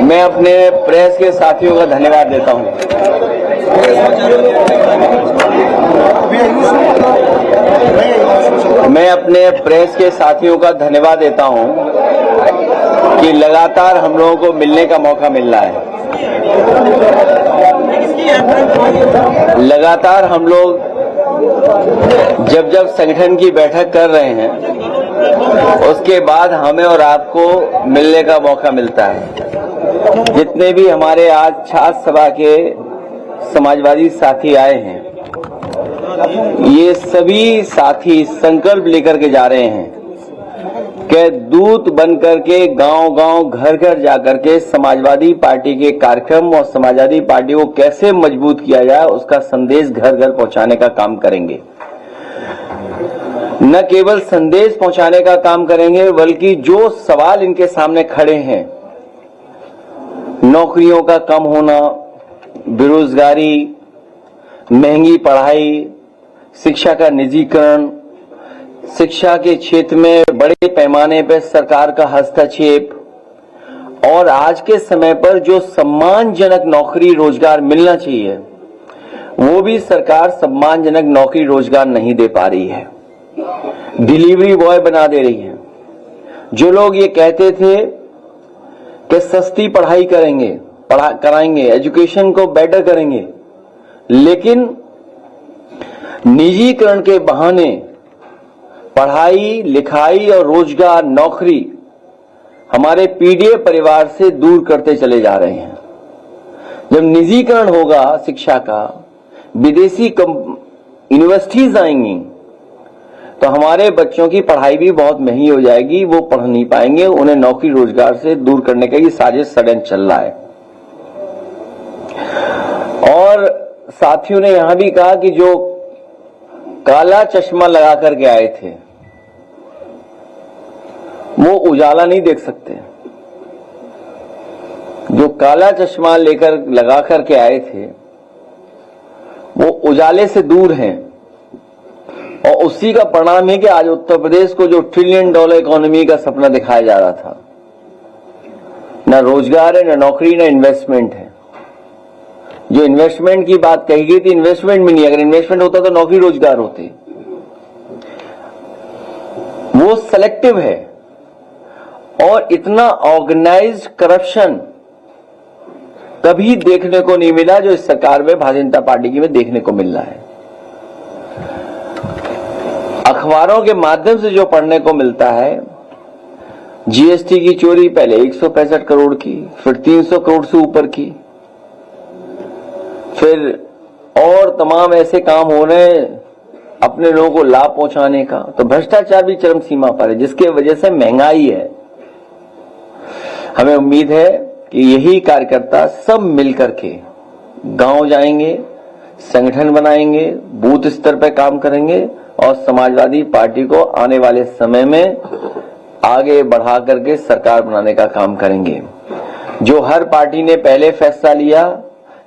मैं अपने प्रेस के साथियों का धन्यवाद देता हूं। मैं अपने प्रेस के साथियों का धन्यवाद देता हूं कि लगातार हम लोगों को मिलने का मौका मिल रहा है। लगातार हम लोग जब जब संगठन की बैठक कर रहे हैं उसके बाद हमें और आपको मिलने का मौका मिलता है। जितने भी हमारे आज छात्र सभा के समाजवादी साथी आए हैं, ये सभी साथी संकल्प लेकर के जा रहे हैं कि दूत बनकर के गांव-गांव, घर-घर जाकर के समाजवादी पार्टी के कार्यक्रम और समाजवादी पार्टी को कैसे मजबूत किया जाए उसका संदेश घर-घर पहुंचाने का काम करेंगे। न केवल संदेश पहुंचाने का काम करेंगे बल्कि जो सवाल इनके सामने खड़े हैं, नौकरियों का कम होना, बेरोजगारी, महंगी पढ़ाई, शिक्षा का निजीकरण, शिक्षा के क्षेत्र में बड़े पैमाने पर सरकार का हस्तक्षेप और आज के समय पर जो सम्मानजनक नौकरी रोजगार मिलना चाहिए वो भी सरकार सम्मानजनक नौकरी रोजगार नहीं दे पा रही है। डिलीवरी बॉय बना दे रही है। जो लोग ये कहते थे कि सस्ती पढ़ाई कराएंगे, एजुकेशन को बेटर करेंगे, लेकिन निजीकरण के बहाने पढ़ाई लिखाई और रोजगार नौकरी हमारे पीडीए परिवार से दूर करते चले जा रहे हैं। जब निजीकरण होगा शिक्षा का, विदेशी यूनिवर्सिटीज आएंगी तो हमारे बच्चों की पढ़ाई भी बहुत महंगी हो जाएगी, वो पढ़ नहीं पाएंगे, उन्हें नौकरी रोजगार से दूर करने का ये साजिश षड्यंत्र चल रहा है। और साथियों ने यहां भी कहा कि जो काला चश्मा लगा करके आए थे वो उजाला नहीं देख सकते। जो काला चश्मा लगा करके आए थे वो उजाले से दूर हैं और उसी का परिणाम है कि आज उत्तर प्रदेश को जो $1 ट्रिलियन इकोनॉमी का सपना दिखाया जा रहा था, ना रोजगार है, ना नौकरी, ना इन्वेस्टमेंट है। जो इन्वेस्टमेंट की बात कही गई थी, इन्वेस्टमेंट भी नहीं। अगर इन्वेस्टमेंट होता तो नौकरी रोजगार होती। वो सेलेक्टिव है और इतना ऑर्गेनाइज्ड करप्शन कभी देखने को नहीं मिला जो इस सरकार में भारतीय जनता पार्टी की में देखने को मिल रहा है। अखबारों के माध्यम से जो पढ़ने को मिलता है, जीएसटी की चोरी पहले 165 करोड़ की, फिर 300 करोड़ से ऊपर की, फिर और तमाम ऐसे काम हो रहे हैं अपने लोगों को लाभ पहुंचाने का। तो भ्रष्टाचार भी चरम सीमा पर है, जिसके वजह से महंगाई है। हमें उम्मीद है कि यही कार्यकर्ता सब मिलकर के गांव जाएंगे, संगठन बनाएंगे, बूथ स्तर पर काम करेंगे और समाजवादी पार्टी को आने वाले समय में आगे बढ़ा करके सरकार बनाने का काम करेंगे। जो हर पार्टी ने पहले फैसला लिया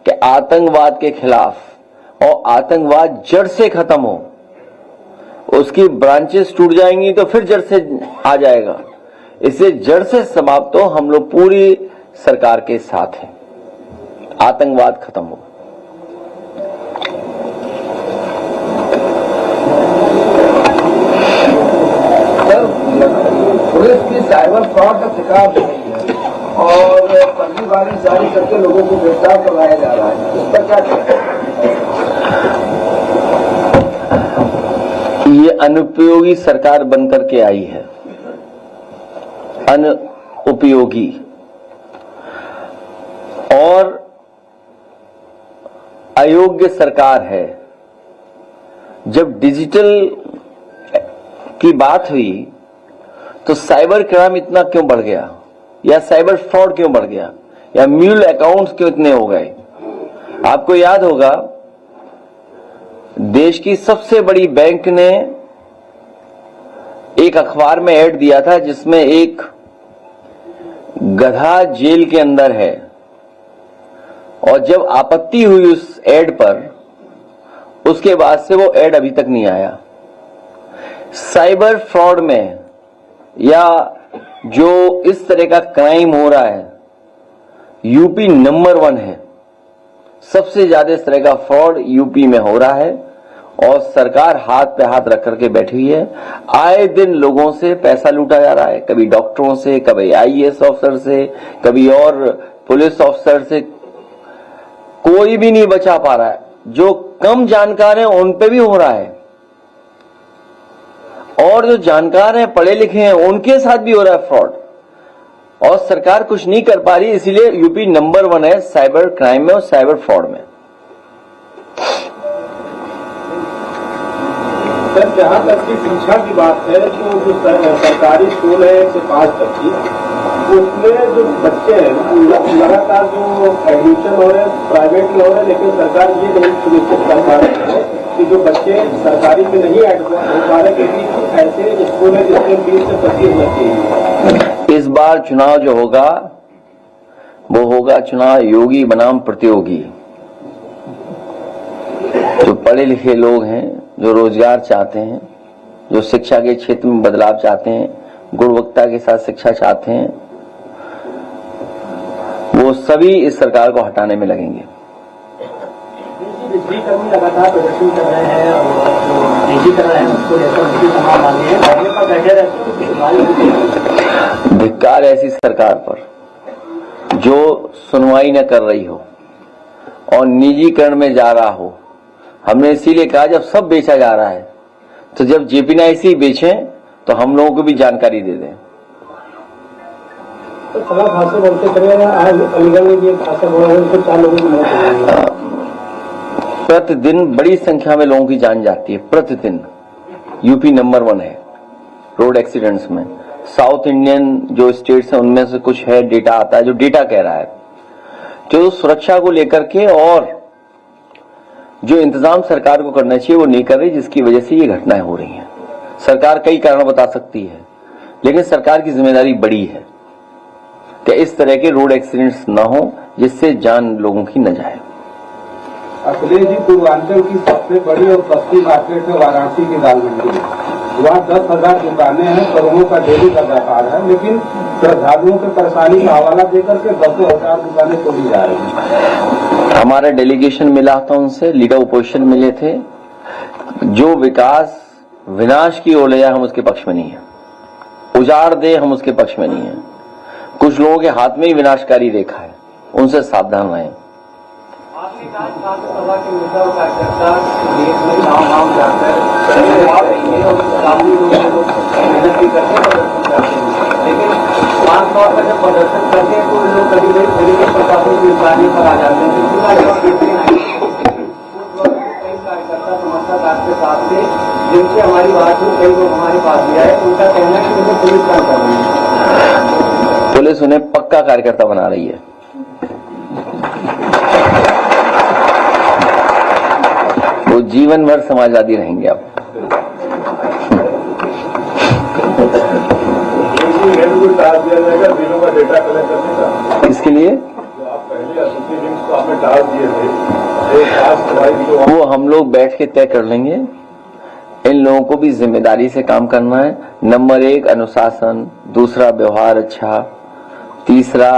कि आतंकवाद के खिलाफ और आतंकवाद जड़ से खत्म हो, उसकी ब्रांचेस टूट जाएंगी तो फिर जड़ से आ जाएगा। इससे जड़ से समाप्त हो, हम लोग पूरी सरकार के साथ हैं, आतंकवाद खत्म हो। पुलिस की साइबर फ्रॉड का शिकार और फर्जी वारंट जारी करके लोगों को गिरफ्तार करवाया जा रहा है, इस पर क्या कहते हैं? ये अनुपयोगी सरकार बनकर के आई है, अनुपयोगी। और अयोग्य सरकार है। जब डिजिटल की बात हुई तो साइबर क्राइम इतना क्यों बढ़ गया, या साइबर फ्रॉड क्यों बढ़ गया, या म्यूल अकाउंट्स क्यों इतने हो गए? आपको याद होगा देश की सबसे बड़ी बैंक ने एक अखबार में ऐड दिया था जिसमें एक गधा जेल के अंदर है, और जब आपत्ति हुई उस ऐड पर, उसके बाद से वो ऐड अभी तक नहीं आया। साइबर फ्रॉड में या जो इस तरह का क्राइम हो रहा है, यूपी नंबर 1 है। सबसे ज्यादा इस तरह का फ्रॉड यूपी में हो रहा है और सरकार हाथ पे हाथ रख करके बैठी हुई है। आए दिन लोगों से पैसा लूटा जा रहा है, कभी डॉक्टरों से, कभी आईएएस ऑफिसर से, कभी और पुलिस ऑफिसर से। कोई भी नहीं बचा पा रहा है। जो कम जानकार हैं उन पे भी हो रहा है और जो जानकार हैं, पढ़े लिखे हैं, उनके साथ भी हो रहा है फ्रॉड। और सरकार कुछ नहीं कर पा रही, इसीलिए यूपी नंबर 1 है साइबर क्राइम में और साइबर फ्रॉड में। सर, जहाँ तक की शिक्षा की बात है तो जो सरकारी स्कूल है 1 से 5 तक की, उसमें जो बच्चे हैं लगातार जो एडमिशन हो रहे हैं प्राइवेट में हो रहे हैं, लेकिन सरकार ये नहीं सुनिश्चित कर पा रही है कि जो बच्चे सरकारी में नहीं एडमिशन हो पा रहे, क्योंकि ऐसे स्कूल है जिसमें 20 से 25 बच्चे हैं। इस बार चुनाव जो होगा वो होगा चुनाव योगी बनाम प्रतियोगी। जो पढ़े लिखे लोग हैं, जो रोजगार चाहते हैं, जो शिक्षा के क्षेत्र में बदलाव चाहते हैं, गुणवत्ता के साथ शिक्षा चाहते हैं, वो सभी इस सरकार को हटाने में लगेंगे। बिजली कर्मी लगातार प्रदर्शन कर रहे हैं और निजीकरण है उसको लेकर उनकी तमाम मांगे हैं, धरने पर बैठे रहते। धिक्कार ऐसी सरकार पर जो सुनवाई न कर रही हो और निजीकरण में जा रहा हो। हमने इसीलिए कहा जब सब बेचा जा रहा है तो जब जेपीएनआईसी बेचें तो हम लोगों को भी जानकारी दे दें। तो खराब हादसे बनते चले आज अलीगढ़ में भी हादसा हुआ है, उसको 4 लोगों की मौत हो गई है। प्रतिदिन बड़ी संख्या में लोगों की जान जाती है। प्रतिदिन यूपी नंबर 1 है रोड एक्सीडेंट्स में। साउथ इंडियन जो स्टेट्स हैं उनमें से कुछ है, डेटा आता है जो डेटा कह रहा है। जो सुरक्षा को लेकर के और जो इंतजाम सरकार को करना चाहिए वो नहीं कर रही, जिसकी वजह से ये घटनाएं हो रही हैं। सरकार कई कारण बता सकती है, लेकिन सरकार की जिम्मेदारी बड़ी है कि इस तरह के रोड एक्सीडेंट्स ना हो जिससे जान लोगों की न जाए। अखिलेश जी, पूर्वांचल की सबसे बड़ी और सस्ती मार्केट है वाराणसी की दाल मंडी। वहाँ 10,000 दुकानें हैं, करोड़ों का डेली का व्यापार है, लेकिन श्रद्धालुओं की परेशानी का हवाला देकर के 10,000 दुकानें तोड़ी जा रही हैं। हमारा डेलीगेशन मिला था उनसे, लीडर ओपोजिशन मिले थे। जो विकास विनाश की ओर ले जाए हम उसके पक्ष में नहीं है, उजाड़ दे हम उसके पक्ष में नहीं है। कुछ लोगों के हाथ में ही विनाशकारी रेखा है, उनसे सावधान रहें। सभा के नेता और कार्यकर्ता देश में गाँव-गाँव जाकर मेहनत भी करते हैं, लेकिन आमतौर पर जब प्रदर्शन करते हैं तो लोग कभी तरीके प्रशासन की इंसानी पर आ जाते हैं। कई कार्यकर्ता समर्थक आपके साथ थे जिनसे हमारी बात हुई, कई लोग हमारे पास भी आए, उनका कहना है कि मुझे पुलिस काम कर रही है। पुलिस उन्हें पक्का कार्यकर्ता बना रही है। वो जीवन भर समाजवादी रहेंगे। अब किसके लिए वो हम लोग बैठ के तय कर लेंगे। इन लोगों को भी जिम्मेदारी से काम करना है। नंबर 1 अनुशासन, दूसरा व्यवहार अच्छा, तीसरा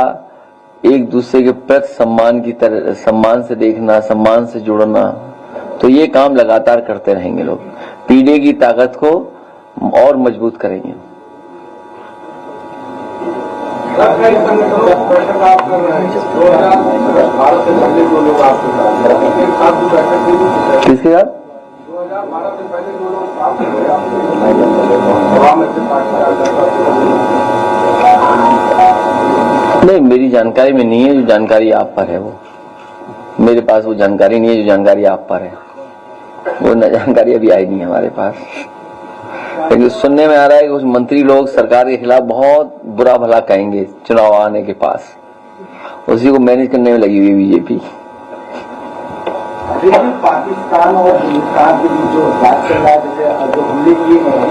एक दूसरे के प्रति सम्मान की तरह, सम्मान से देखना, सम्मान से जुड़ना। तो ये काम लगातार करते रहेंगे। लोग पीढ़ी की ताकत को और मजबूत करेंगे। किसके साथ? 2012 से पहले जो लोग नहीं, मेरी जानकारी में नहीं है। जो जानकारी आप पर है वो मेरे पास, वो जानकारी नहीं है जो जानकारी आप पर है। वो जानकारी अभी आई नहीं है हमारे पास। लेकिन सुनने में आ रहा है कि कुछ मंत्री लोग सरकार के खिलाफ बहुत बुरा भला कहेंगे चुनाव आने के पास। उसी को मैनेज करने में लगी हुई बीजेपी। पाकिस्तान और हिंदुस्तान के बीच जो बात चल रहा है, जैसे जो हमले किए हैं,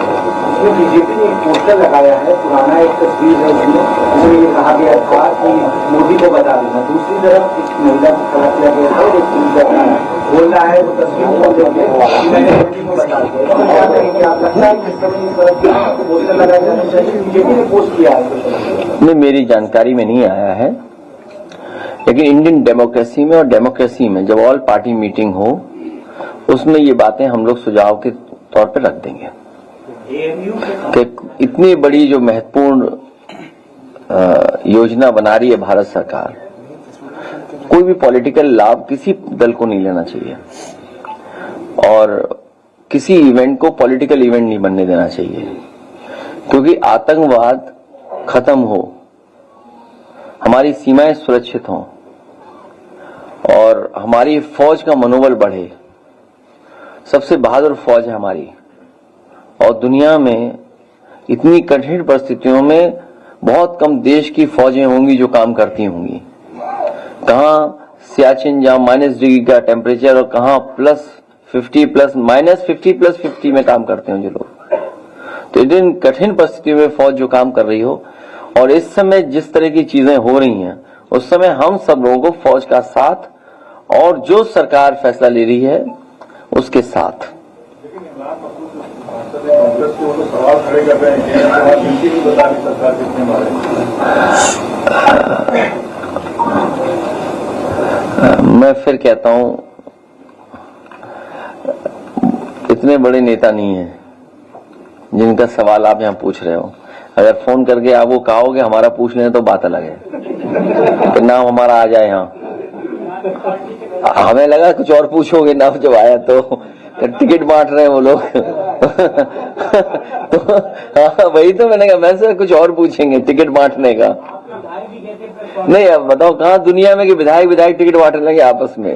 उसमें बीजेपी ने एक पोस्टर लगाया है, पुराना एक तस्वीर है, उसमें ये कहा गया था कि मोदी को बता देना। दूसरी तरफ एक महिला को खड़ा किया गया था और एक पुलिस बोल रहा है वो तस्वीर मैंने मोदी को बता दिया। आप लगता है कि इस समय इस तरह के पोस्टर लगाया जाना चाहिए? बीजेपी ने पोस्ट किया है। नहीं, मेरी जानकारी में नहीं आया है। लेकिन इंडियन डेमोक्रेसी में और डेमोक्रेसी में जब ऑल पार्टी मीटिंग हो उसमें ये बातें हम लोग सुझाव के तौर पर रख देंगे कि इतनी बड़ी जो महत्वपूर्ण योजना बना रही है भारत सरकार, कोई भी पॉलिटिकल लाभ किसी दल को नहीं लेना चाहिए और किसी इवेंट को पॉलिटिकल इवेंट नहीं बनने देना चाहिए, क्योंकि आतंकवाद खत्म हो, हमारी सीमाएं सुरक्षित हों और हमारी फौज का मनोबल बढ़े। सबसे बहादुर फौज है हमारी और दुनिया में इतनी कठिन परिस्थितियों में बहुत कम देश की फौजें होंगी जो काम करती होंगी। कहां सियाचिन जहां -डिग्री का टेम्परेचर और कहां +50 -50 में काम करते हैं जो लोग। तो इन कठिन परिस्थितियों में फौज जो काम कर रही हो और इस समय जिस तरह की चीजें हो रही हैं उस समय हम सब लोगों को फौज का साथ और जो सरकार फैसला ले रही है उसके साथ। सवाल खड़े कर रहे हैं कि नहीं बता रही सरकार कितने मारे। मैं फिर कहता हूं इतने बड़े नेता नहीं है जिनका सवाल आप यहां पूछ रहे हो। अगर फोन करके आप वो कहोगे हमारा पूछ लें तो बात अलग है कि नाम हमारा आ जाए यहाँ। हमें लगा कुछ और पूछोगे, नाम जब आया तो टिकट बांट रहे हैं वो लोग तो हाँ वही तो मैंने कहा मैं से कुछ और पूछेंगे टिकट बांटने का। नहीं अब बताओ कहाँ दुनिया में कि विधायक टिकट बांटने लगे आपस में।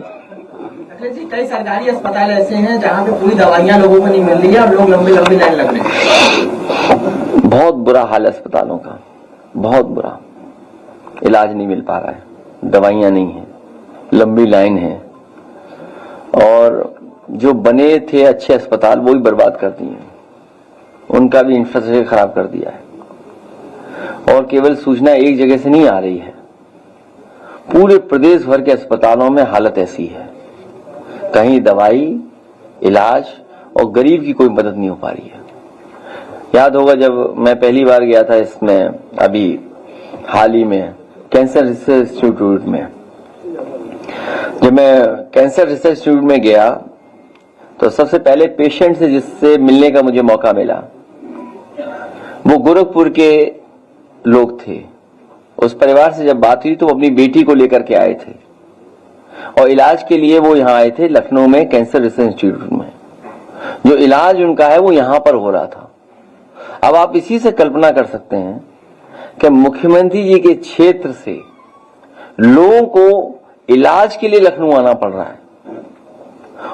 जी कई सरकारी अस्पताल ऐसे हैं जहाँ पे पूरी दवाइयाँ लोगों को नहीं मिल रही है, अब लोग लंबी लाइन लग रहे हैं। बहुत बुरा हाल है अस्पतालों का, बहुत बुरा। इलाज नहीं मिल पा रहा है, दवाइयाँ नहीं है, लंबी लाइन है और जो बने थे अच्छे अस्पताल वो भी बर्बाद कर दिए, उनका भी इंफ्रास्ट्रक्चर खराब कर दिया है। और केवल सूचना एक जगह से नहीं आ रही है, पूरे प्रदेश भर के अस्पतालों में हालत ऐसी है, कहीं दवाई, इलाज और गरीब की कोई मदद नहीं हो पा रही है। याद होगा जब मैं पहली बार गया था इसमें अभी हाल ही में कैंसर रिसर्च इंस्टीट्यूट में, जब मैं कैंसर रिसर्च इंस्टीट्यूट में गया तो सबसे पहले पेशेंट से जिससे मिलने का मुझे मौका मिला वो गोरखपुर के लोग थे। उस परिवार से जब बात हुई तो वो अपनी बेटी को लेकर के आए थे और इलाज के लिए वो यहाँ आए थे लखनऊ में कैंसर रिसर्च इंस्टीट्यूट में। जो इलाज उनका है वो यहाँ पर हो रहा था। अब आप इसी से कल्पना कर सकते हैं कि मुख्यमंत्री जी के क्षेत्र से लोगों को इलाज के लिए लखनऊ आना पड़ रहा है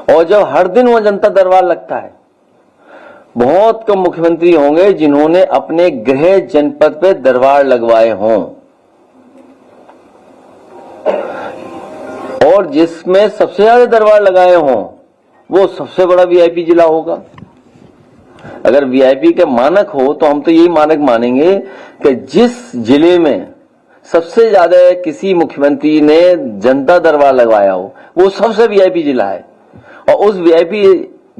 और जब हर दिन वह जनता दरबार लगता है, बहुत कम मुख्यमंत्री होंगे जिन्होंने अपने गृह जनपद पे दरबार लगवाए हों और जिसमें सबसे ज्यादा दरबार लगाए हों वो सबसे बड़ा वीआईपी जिला होगा। अगर वीआईपी के मानक हो तो हम तो यही मानक मानेंगे कि जिस जिले में सबसे ज्यादा किसी मुख्यमंत्री ने जनता दरबार लगवाया हो वो सबसे वीआईपी जिला है। और उस वीआईपी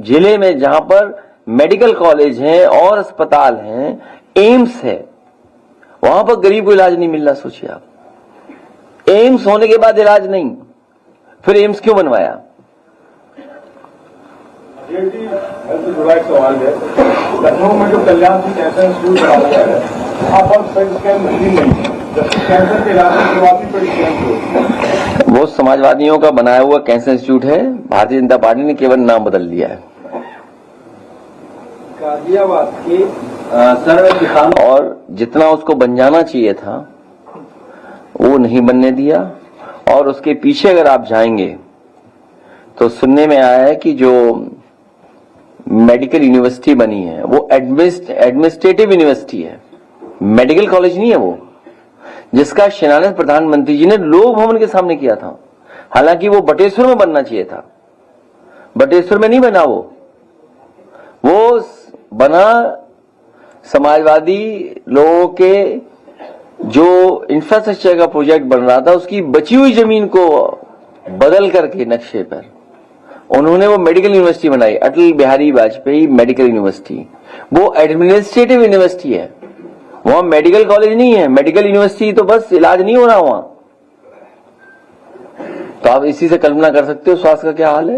जिले में जहां पर मेडिकल कॉलेज हैं और अस्पताल हैं, एम्स है, वहां पर गरीब को इलाज नहीं मिल रहा। सोचिए आप, एम्स होने के बाद इलाज नहीं, फिर एम्स क्यों बनवाया? जुड़ा एक सवाल है, लखनऊ में जो कल्याण सिंह कैंसर इंस्टीट्यूट बनाया है वहाँ पर पेट स्कैन मशीन नहीं है, जबकि कैंसर के इलाज की शुरुआती पेट स्कैन होती है। वो समाजवादियों का बनाया हुआ कैंसर इंस्टीट्यूट है, भारतीय जनता पार्टी ने केवल नाम बदल दिया है। गाजियाबाद के सर्वे किसानों और जितना उसको बन जाना चाहिए था वो नहीं बनने दिया। और उसके पीछे अगर आप जाएंगे तो सुनने में आया है कि जो मेडिकल यूनिवर्सिटी बनी है वो एडमिनिस्ट्रेटिव यूनिवर्सिटी है, मेडिकल कॉलेज नहीं है वो, जिसका शिलान्यास प्रधानमंत्री जी ने लोक भवन के सामने किया था। हालांकि वो बटेश्वर में बनना चाहिए था, बटेश्वर में नहीं बना, वो बना समाजवादी लोगों के जो इंफ्रास्ट्रक्चर का प्रोजेक्ट बन रहा था उसकी बची हुई जमीन को बदल करके नक्शे पर उन्होंने वो मेडिकल यूनिवर्सिटी बनाई, अटल बिहारी वाजपेयी मेडिकल यूनिवर्सिटी। वो एडमिनिस्ट्रेटिव यूनिवर्सिटी है, वहां मेडिकल कॉलेज नहीं है। मेडिकल यूनिवर्सिटी तो बस इलाज नहीं हो रहा वहां, तो आप इसी से कल्पना कर सकते हो स्वास्थ्य का क्या हाल है।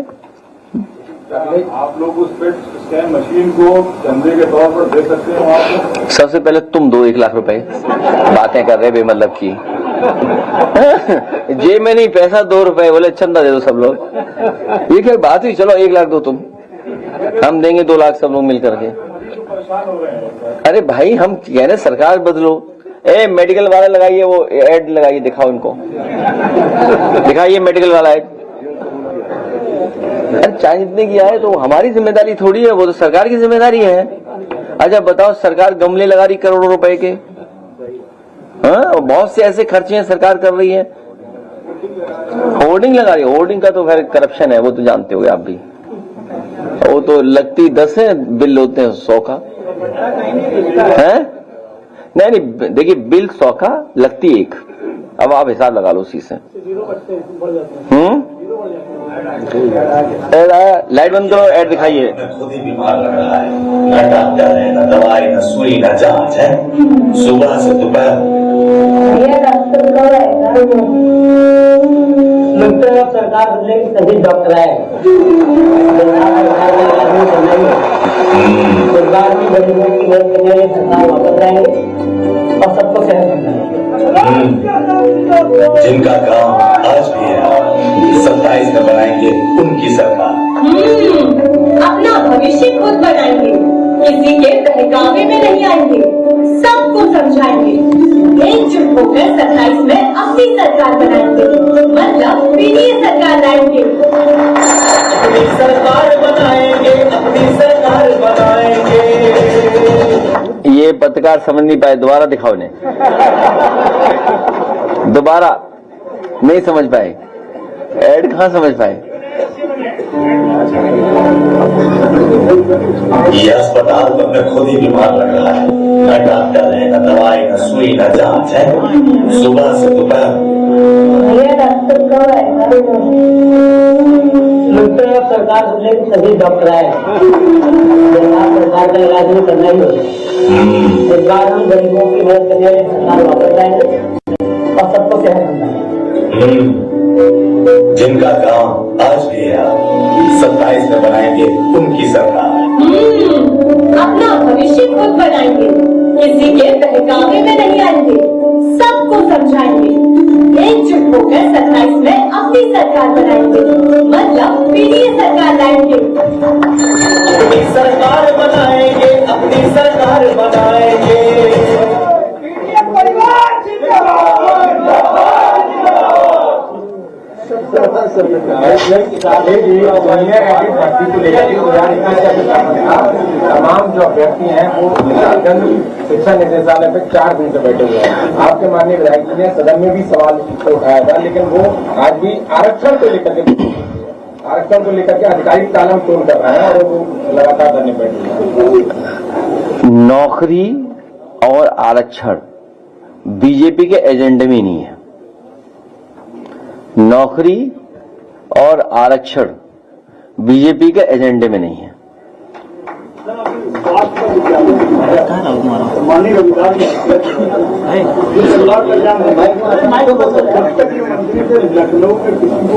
आप लोग उस पेट स्कैन मशीन को धंधे के तौर पर दे सकते हैं वहां पर? सबसे पहले तुम दो 1 लाख रुपए, बातें कर रहे बेमतलब की। जेब में नहीं पैसा, 2 रुपए बोले चंदा दे दो सब लोग। ये क्या बात हुई, चलो 1 लाख दो तुम, हम देंगे 2 लाख सब लोग मिल करके। परेशान हो रहे हैं। अरे भाई हम कह रहे सरकार बदलो। मेडिकल वाला लगाइए, वो एड लगाइए, दिखाओ इनको, दिखाइए मेडिकल वाला एड। अरे चाहे जितने किया है तो हमारी जिम्मेदारी थोड़ी है, वो तो सरकार की जिम्मेदारी है। अच्छा बताओ, सरकार गमले लगा रही करोड़ों रुपए के, हाँ बहुत से ऐसे खर्चे हैं सरकार कर रही है। होर्डिंग लगा रही है, होर्डिंग का तो खैर करप्शन है, वो तो जानते हो आप भी। वो तो लगती 10 है, बिल होते हैं 100 का है। नहीं, देखिए बिल 100 का, लगती 1। अब आप हिसाब लगा लो उसी से। लाइट बंद करो, ऐड दिखाइए। खुद ही बीमार लग रहा है, न डॉक्टर है, न दवाई, न सुई, न जांच है। सुबह से दोपहर सरकार बदलेगी तभी डॉक्टर आए। सरकार की गरीबों की मदद करने वाली सरकार वापस आएंगे और सबको सेहत मिलेगी। जिनका काम आज भी है, 27 में बनाएंगे उनकी सरकार। अपना भविष्य खुद बनाएंगे, किसी के बहकावे में नहीं आएंगे, सबको समझाएंगे, एकजुट होकर 27 में अपनी सरकार बनाएंगे, मतलब पीडीए सरकार लाएंगे। अपनी सरकार बनाएंगे, अपनी सरकार बनाएंगे। ये पत्रकार समझ नहीं पाए, दोबारा दिखाओ इन्हें, दोबारा नहीं समझ पाए, ऐड कहाँ समझ पाए। ये अस्पताल तो अपने खुद ही बीमार लग रहा है, न डॉक्टर है, न दवाई, न सुई, न जांच है। सुबह से दोपहर सरकार बदलेगी तभी डॉक्टर आए। सरकार का इलाज नहीं करना ही होगा। इस बार हम गरीबों की मदद करने वाली सरकार वापस आएंगे और सबको सेहत मिलेगी। जिनका काम आज भी है, 27 में बनाएंगे उनकी सरकार। अपना भविष्य खुद बनाएंगे, किसी के बहकावे में नहीं आएंगे, सबको समझाएंगे, एकजुट होकर 27 में अपनी सरकार बनाएंगे, मतलब पीडीए सरकार लाएंगे। अपनी सरकार बनाएंगे, अपनी सरकार बनाएंगे। तमाम जो अभ्यर्थी हैं वो झारखंड शिक्षा निदेशालय पे 4 दिन से बैठे हुए हैं। आपके माननीय विधायक जी ने सदन में भी सवाल उठाया था, लेकिन वो आज भी आरक्षण को लेकर के आधिकारिक तालम तोड़ कर रहे हैं और वो लगातार धरने बैठे। नौकरी और आरक्षण बीजेपी के एजेंडे में नहीं है। नौकरी और आरक्षण बीजेपी के एजेंडे में नहीं है। माननीय रविदास लखनऊ के किसी को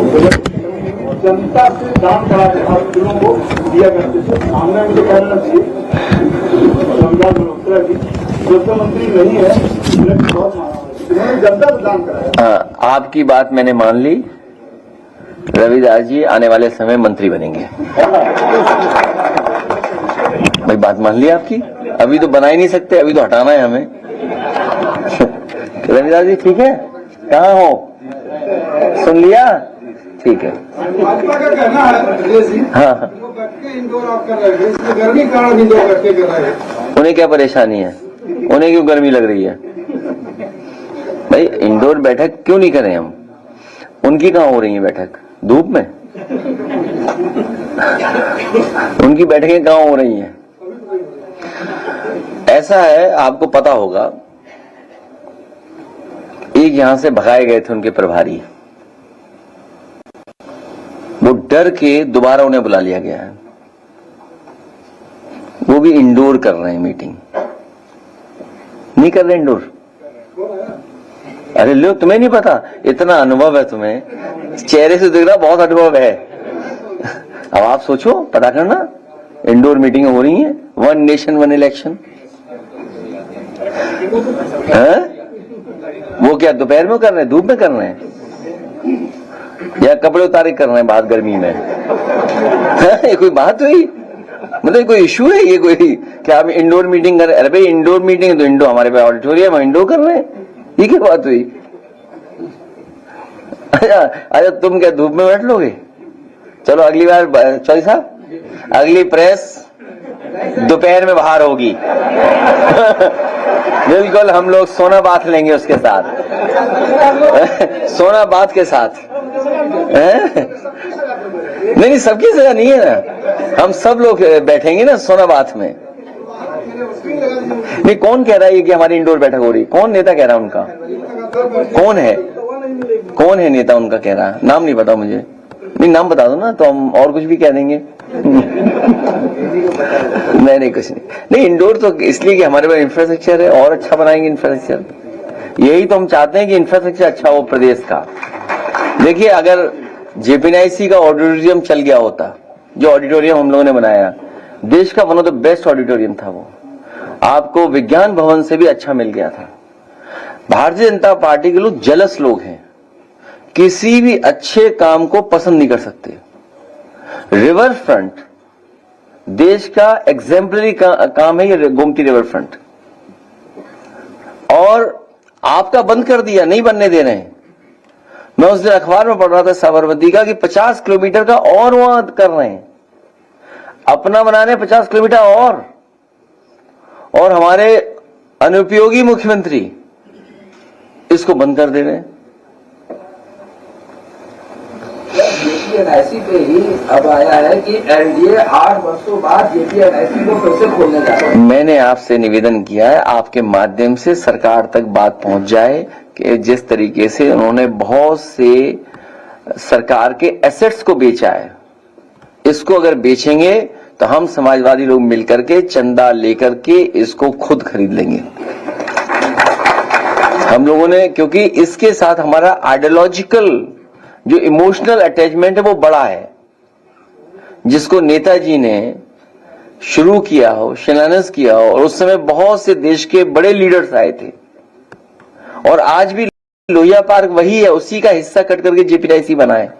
जनता से दान करा के हॉस्पिटलों को दिया करते थे, सामने उनको कहना चाहिए रविदास मल्होत्रा जी जो मंत्री नहीं है, उन्होंने जनता से दान कराया। आपकी बात मैंने मान ली, रविदास जी आने वाले समय मंत्री बनेंगे। भाई बात मान ली आपकी, अभी तो बना ही नहीं सकते, अभी तो हटाना है हमें। रविदास जी ठीक है, कहाँ हो, सुन लिया, ठीक है। भाजपा का कहना है हाँ, इंडोर आप कर रहे हैं, इसलिए गर्मी कारण इंडोर करके कर रहे हैं। उन्हें क्या परेशानी है, उन्हें क्यों गर्मी लग रही है। भाई इंडोर बैठक क्यों नहीं करें हम, उनकी कहाँ हो रही है बैठक, धूप में। उनकी बैठकें कहाँ हो रही हैं। ऐसा है, आपको पता होगा, एक यहां से भगाए गए थे उनके प्रभारी, वो डर के दोबारा उन्हें बुला लिया गया है। वो भी इंडोर कर रहे हैं मीटिंग, नहीं कर रहे इंडोर, अरे लो, तुम्हें नहीं पता, इतना अनुभव है तुम्हें, चेहरे से दिख रहा बहुत अनुभव है। अब आप सोचो, पता करना, इंडोर मीटिंग हो रही है, 1 नेशन 1 इलेक्शन। वो क्या दोपहर में कर रहे हैं, धूप में कर रहे हैं, या कपड़े उतारे कर रहे हैं बात गर्मी में? ये कोई बात हुई? मतलब कोई इशू है ये? कोई क्या हम इंडोर मीटिंग कर रहे हैं? अरे भाई इंडोर मीटिंग है तो इंडोर, हमारे पास ऑडिटोरियम है, इंडोर कर रहे हैं, ये क्या बात हुई? अच्छा तुम क्या धूप में बैठ लोगे? चलो अगली बार चौधरी साहब, अगली प्रेस दोपहर में बाहर होगी। बिल्कुल, हम लोग सोना बात लेंगे उसके साथ, सोना बात के साथ। नहीं, सबकी जगह नहीं है ना, हम सब लोग बैठेंगे ना सोना बात में। नहीं, कौन कह रहा है कि हमारी इंडोर बैठक हो रही? कौन नेता कह रहा है उनका? कौन है नेता उनका कह रहा है? नाम नहीं पता मुझे। नहीं, नाम बता दो ना, तो हम और कुछ भी कह देंगे। नहीं, कुछ नहीं। इंडोर तो इसलिए कि हमारे पास इंफ्रास्ट्रक्चर है, और अच्छा बनाएंगे इंफ्रास्ट्रक्चर। यही तो हम चाहते हैं कि इंफ्रास्ट्रक्चर अच्छा हो प्रदेश का। देखिए, अगर जेपीएनआईसी का ऑडिटोरियम चल गया होता, जो ऑडिटोरियम हम लोगों ने बनाया, देश का one of the best auditorium था वो, आपको विज्ञान भवन से भी अच्छा मिल गया था। भारतीय जनता पार्टी के लोग जेलस लोग हैं, किसी भी अच्छे काम को पसंद नहीं कर सकते। रिवर फ्रंट देश का एग्जेम्पलरी काम है, ये गोमती रिवर फ्रंट, और आपका बंद कर दिया, नहीं बनने दे रहे हैं। मैं उस दिन अखबार में पढ़ रहा था साबरमती का कि 50 किलोमीटर का और वहां कर रहे हैं, अपना बनाने 50 किलोमीटर और हमारे अनुपयोगी मुख्यमंत्री इसको बंद कर दे रहे हैं। जेपीएनआईसी पे ही अब आया है कि एनडीए 8 वर्षों बाद जेपीएनआईसी को फिर से खोलने जा रहा है। मैंने आपसे निवेदन किया है, आपके माध्यम से सरकार तक बात पहुंच जाए कि जिस तरीके से उन्होंने बहुत से सरकार के एसेट्स को बेचा है, इसको अगर बेचेंगे तो हम समाजवादी लोग मिलकर के चंदा लेकर के इसको खुद खरीद लेंगे हम लोगों ने, क्योंकि इसके साथ हमारा आइडियोलॉजिकल जो इमोशनल अटैचमेंट है वो बड़ा है। जिसको नेताजी ने शुरू किया हो, शिलान्यास किया हो, और उस समय बहुत से देश के बड़े लीडर्स आए थे, और आज भी लोहिया पार्क वही है, उसी का हिस्सा कट करके जेपीआईसी बना है।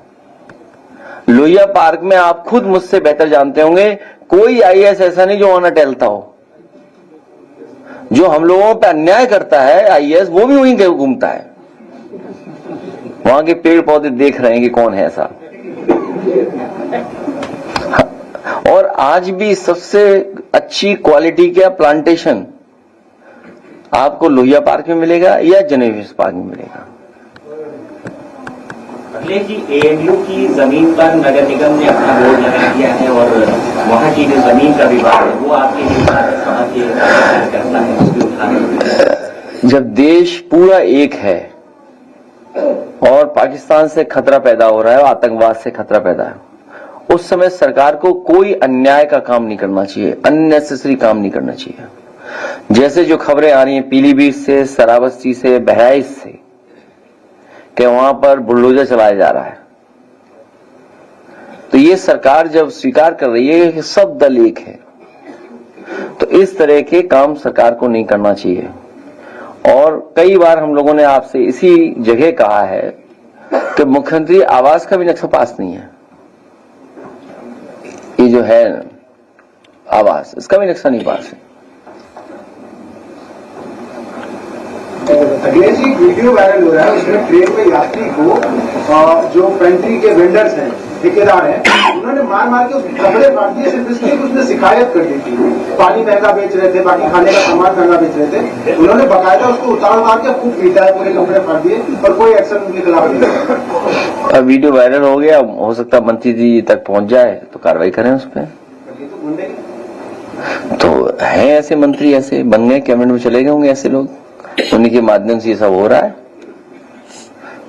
लोहिया पार्क में आप खुद मुझसे बेहतर जानते होंगे, कोई आईएएस ऐसा नहीं जो वहां टहलता हो। जो हम लोगों पे अन्याय करता है आईएएस, वो भी वहीं घूमता है, वहां के पेड़ पौधे देख रहे हैं कि कौन है ऐसा। और आज भी सबसे अच्छी क्वालिटी का प्लांटेशन आपको लोहिया पार्क में मिलेगा या जनरल पार्क में मिलेगा। अखिलेश जी, एएमयू की जमीन पर नगर निगम ने अपना बोर्ड लगा दिया है, और वहां की जो जमीन का विवाद है वो आपके करता है, उसकी उठाने। जब देश पूरा एक है और पाकिस्तान से खतरा पैदा हो रहा है, आतंकवाद से खतरा पैदा है, उस समय सरकार को कोई अन्याय का काम नहीं करना चाहिए, अननेसेसरी काम नहीं करना चाहिए। जैसे जो खबरें आ रही हैं पीलीभीत से, श्रावस्ती से, बहराइच से, कि वहां पर बुलडोजर चलाया जा रहा है, तो ये सरकार जब स्वीकार कर रही है कि सब दल एक है, तो इस तरह के काम सरकार को नहीं करना चाहिए। और कई बार हम लोगों ने आपसे इसी जगह कहा है कि मुख्यमंत्री आवास का भी नक्शा पास नहीं है, ये जो है आवास, इसका भी नक्शा नहीं पास है। अखिलेश जी, वीडियो वायरल हो रहा है, उसमें ट्रेन में यात्री को जो पेंट्री के वेंडर्स हैं, ठेकेदार हैं, उन्होंने मार के उसके कपड़े फाड़ दिए, सिर्फ इसलिए कि उसने शिकायत कर दी थी। पानी महंगा बेच रहे थे, बाकी खाने का सामान महंगा बेच रहे थे, उन्होंने बकायदा उसको उतार के खूब पीटा है, पूरे कपड़े फाड़ दिए, और कोई एक्शन उनके खिलाफ नहीं। अब वीडियो वायरल हो गया, हो सकता है मंत्री जी तक पहुंच जाए तो कार्रवाई करें उस पर। तो है ऐसे मंत्री, ऐसे बन गए, कैबिनेट में चले गए होंगे ऐसे लोग, उन्हीं के माध्यम से ये सब हो रहा है।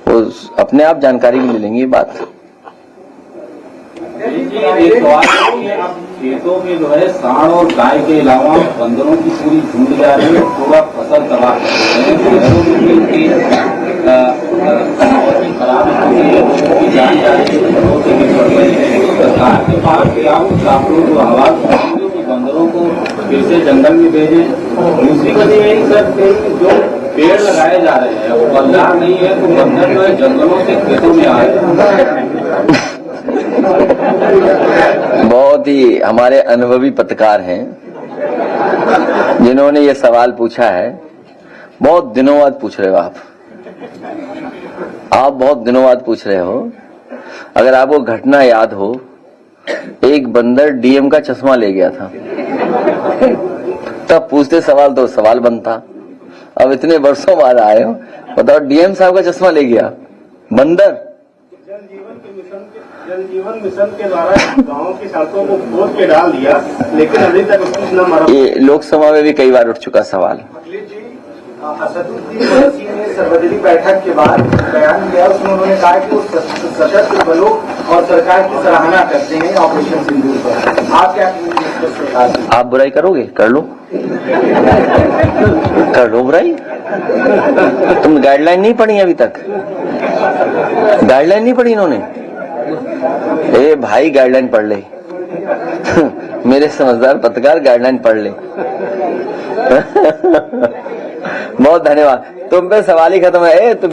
वो अपने आप जानकारी भी मिलेंगी बात। खेतों में जो है सांड और गाय के अलावा बंदरों की पूरी झुंड जा रही है, पूरा फसल तबाह कर रहे हैं। आप लोगों को आवाज उठाएंगे कि बंदरों को फिर से जंगल में भेजें। दूसरी बात यही सर कि जो पेड़ लगाए जा रहे हैं वो बंदर नहीं है, तो बंदर जो है जंगलों से खेतों में आ रहे हैं। बहुत ही हमारे अनुभवी पत्रकार हैं जिन्होंने ये सवाल पूछा है। बहुत दिनों बाद पूछ रहे हो आप बहुत दिनों बाद पूछ रहे हो। अगर आपको घटना याद हो, एक बंदर डीएम का चश्मा ले गया था, तब पूछते सवाल तो सवाल बनता। अब इतने वर्षों बाद आए हो, बताओ डीएम साहब का चश्मा ले गया बंदर। जल जीवन मिशन के द्वारा गाँव की सड़कों को खोद के डाल दिया, लेकिन अभी तक उसकी न मरम्मत। ये लोकसभा में भी कई बार उठ चुका सवाल। अखिलेश जी, असदुद्दीन ओवैसी ने सर्वदलीय बैठक के बाद बयान दिया, उसमें उन्होंने कहा कि वो सशस्त्र बलों और सरकार की सराहना करते हैं ऑपरेशन सिंदूर पर। आप क्या कहेंगे सरकार से? आप बुराई करोगे? कर लो बुराई। तुम गाइडलाइन नहीं पढ़ी अभी तक? गाइडलाइन नहीं पढ़ी इन्होंने? ए भाई गाइडलाइन पढ़ ले। मेरे समझदार पत्रकार गाइडलाइन पढ़ ले। बहुत धन्यवाद। तुम पे सवाल ही खत्म है। तुम